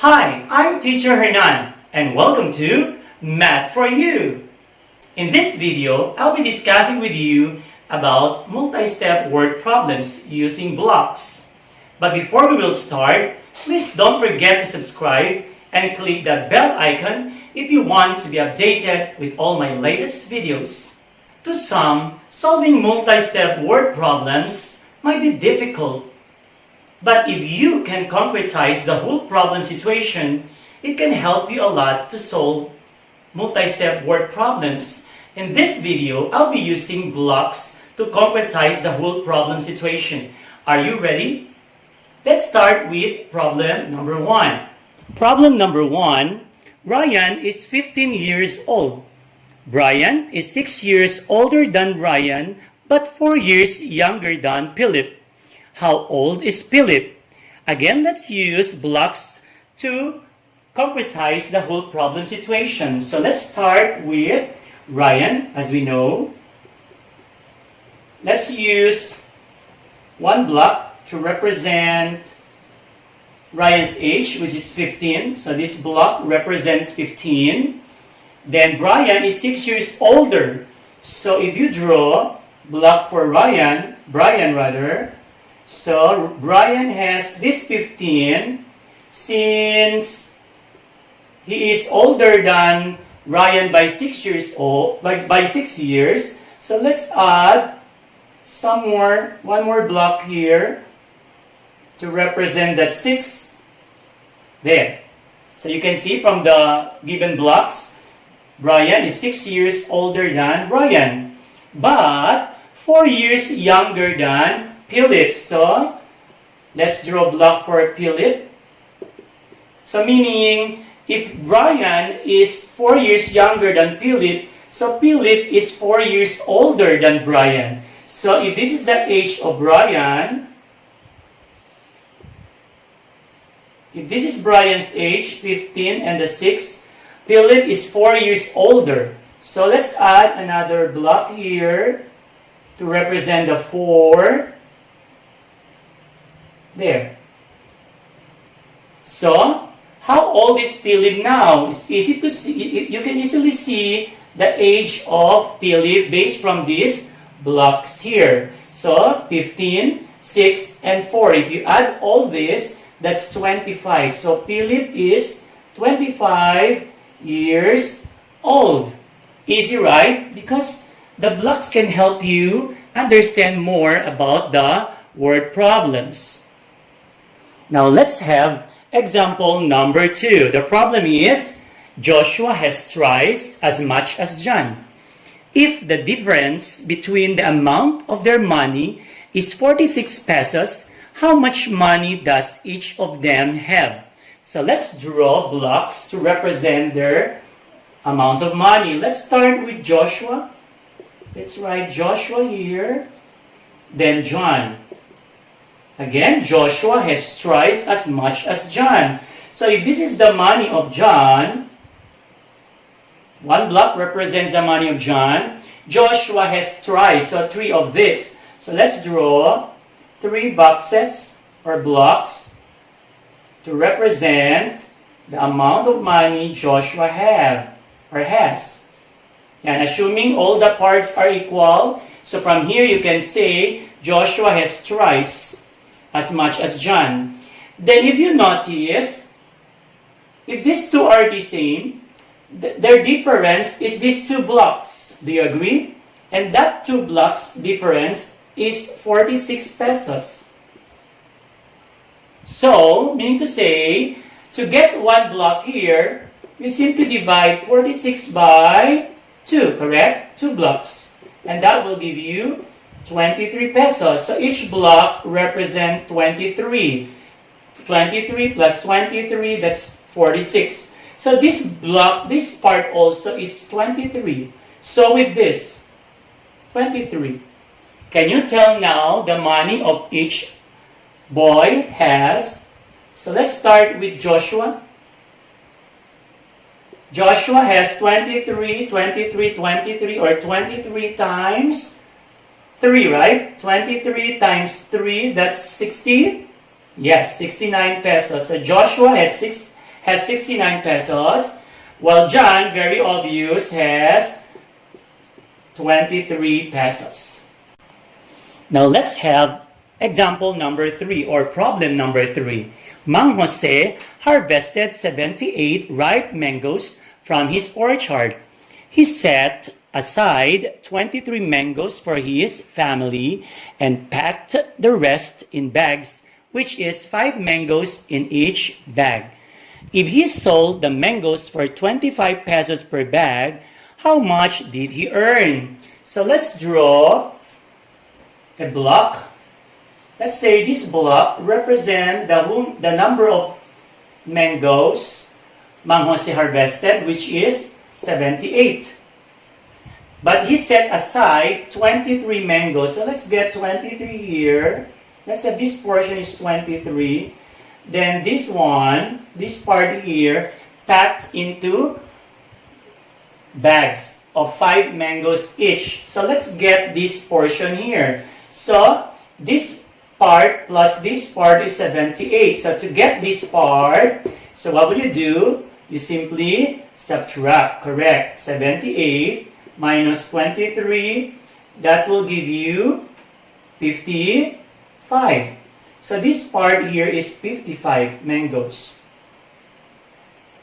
Hi, I'm Teacher Hernan, and welcome to Math for You. In this video, I'll be discussing with you about multi-step word problems using blocks. But before we will start, please don't forget to subscribe and click that bell icon if you want to be updated with all my latest videos. To some, solving multi-step word problems might be difficult. But if you can concretize the whole problem situation, it can help you a lot to solve multi-step word problems. In this video, I'll be using blocks to concretize the whole problem situation. Are you ready? Let's start with problem number 1. Problem number 1, Ryan is 15 years old. Brian is 6 years older than Ryan, but 4 years younger than Philip. How old is Philip? Again, let's use blocks to concretize the whole problem situation. So let's start with Ryan, as we know. Let's use one block to represent Ryan's age, which is 15. So this block represents 15. Then Brian is 6 years older. So if you draw block for Brian, so Brian has this 15 since he is older than Ryan by 6 years old, by 6 years. So let's add one more block here to represent that 6 there. So you can see from the given blocks, Brian is 6 years older than Ryan, but 4 years younger than Philip. So let's draw a block for Philip. So meaning, if Brian is 4 years younger than Philip, so Philip is 4 years older than Brian. So if this is the age of Brian, if this is Brian's age, 15 and the 6, Philip is 4 years older. So let's add another block here to represent the 4. There. So, how old is Philip now? It's easy to see. You can easily see the age of Philip based from these blocks here. So, 15, 6, and 4. If you add all this, that's 25. So, Philip is 25 years old. Easy, right? Because the blocks can help you understand more about the word problems. Now let's have example number 2. The problem is Joshua has twice as much as John. If the difference between the amount of their money is 46 pesos, how much money does each of them have? So let's draw blocks to represent their amount of money. Let's start with Joshua. Let's write Joshua here, then John. Again, Joshua has twice as much as John. So if this is the money of John, one block represents the money of John. Joshua has twice, so 3 of this. So let's draw 3 boxes or blocks to represent the amount of money Joshua has. And assuming all the parts are equal, so from here you can say Joshua has twice as much as John. Then if you notice, if these two are the same, their difference is these 2 blocks. Do you agree? And that 2 blocks difference is 46 pesos. So, meaning to say, to get 1 block here, you simply divide 46 by 2, correct? 2 blocks. And that will give you 23 pesos. So each block represents 23. 23 plus 23, that's 46. So this block, this part also is 23. So with this, 23. Can you tell now the money of each boy has? So let's start with Joshua. Joshua has 23, 23, 23, or 23 times 3, right? 23 times 3, that's 60? Yes, 69 pesos. So Joshua has 69 pesos, while John, very obvious, has 23 pesos. Now let's have example number 3 or problem number 3. Mang Jose harvested 78 ripe mangoes from his orchard. He set aside 23 mangoes for his family and packed the rest in bags, which is 5 mangoes in each bag. If he sold the mangoes for 25 pesos per bag, how much did he earn? So let's draw a block. Let's say this block represents the number of mangoes Mang Jose harvested, which is 78. But he set aside 23 mangoes. So let's get 23 here. Let's say this portion is 23. Then this one, this part here, packed into bags of 5 mangoes each. So let's get this portion here. So this part plus this part is 78. So to get this part, so what will you do? You simply subtract, correct? 78 minus 23, that will give you 55. So this part here is 55 mangoes.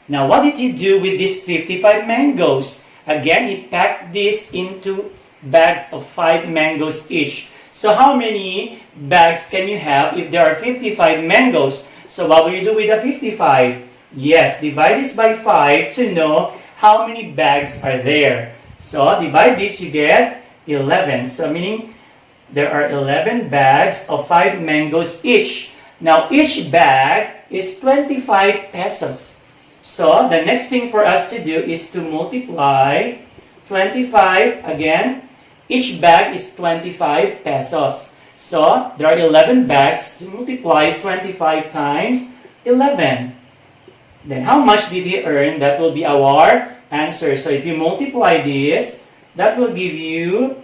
Now what did he do with these 55 mangoes? Again, he packed this into bags of 5 mangoes each. So how many bags can you have if there are 55 mangoes? So what will you do with the 55? Yes, divide this by 5 to know how many bags are there. So divide this, you get 11. So meaning there are 11 bags of 5 mangoes each. Now each bag is 25 pesos. So the next thing for us to do is to multiply 25 again. Each bag is 25 pesos. So there are 11 bags. To multiply 25 times 11. Then how much did he earn? That will be our answer. So if you multiply this, that will give you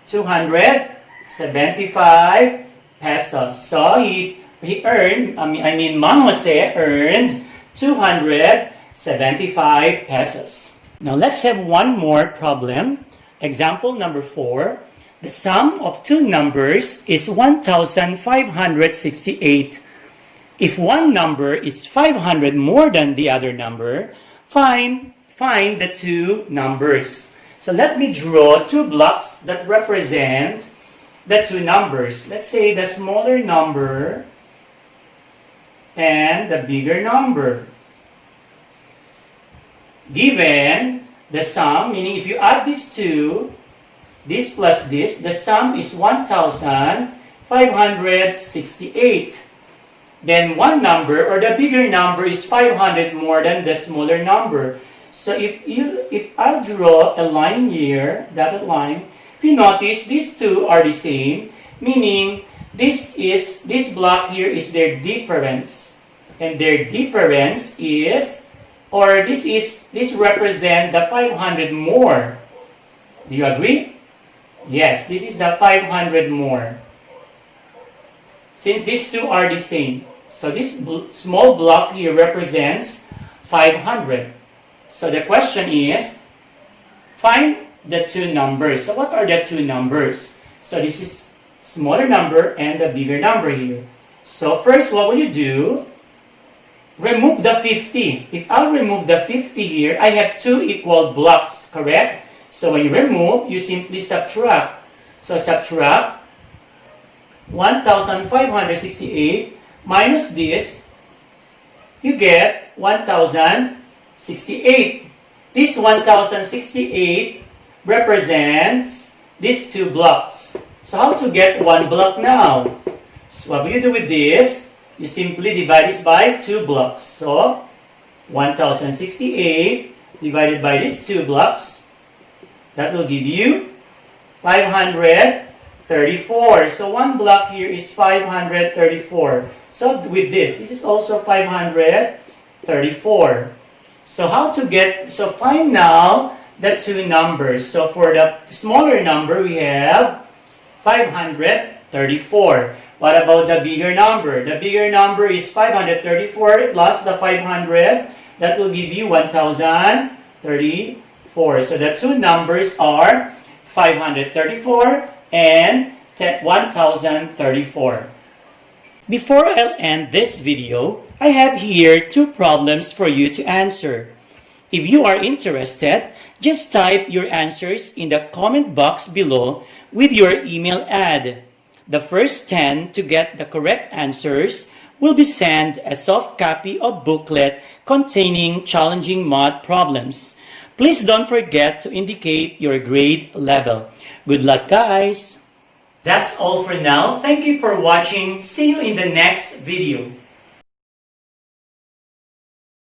275 pesos. So he earned, Mang Jose earned 275 pesos. Now let's have one more problem. Example number 4. The sum of two numbers is 1,568. If one number is 500 more than the other number, find the two numbers. So let me draw two blocks that represent the two numbers. Let's say the smaller number and the bigger number. Given the sum, meaning if you add these two, this plus this, the sum is 1,568. Then one number or the bigger number is 500 more than the smaller number. So if I draw a line here, dotted line, if you notice these two are the same, meaning this block here is their difference, and their difference is, or this represent the 500 more. Do you agree? Yes, this is the 500 more. Since these two are the same. So this small block here represents 500. So the question is, find the two numbers. So what are the two numbers? So this is smaller number and the bigger number here. So first, what will you do? Remove the 50. If I'll remove the 50 here, I have two equal blocks, correct? So when you remove, you simply subtract. So subtract 1,568 minus this, you get 1,068. This 1,068 represents these two blocks. So how to get one block now? So what will you do with this? You simply divide this by two blocks. So 1,068 divided by these two blocks, that will give you 534. So one block here is 534. So with this is also 534. So how to get, so find now the two numbers. So for the smaller number, we have 534. What about the bigger number? The bigger number is 534 plus the 500. That will give you 1034. So the two numbers are 534 and 1034. Before I'll end this video, I have here two problems for you to answer. If you are interested, just type your answers in the comment box below with your email ad. The first 10 to get the correct answers will be sent a soft copy of booklet containing challenging math problems. Please don't forget to indicate your grade level. Good luck, guys! That's all for now. Thank you for watching. See you in the next video.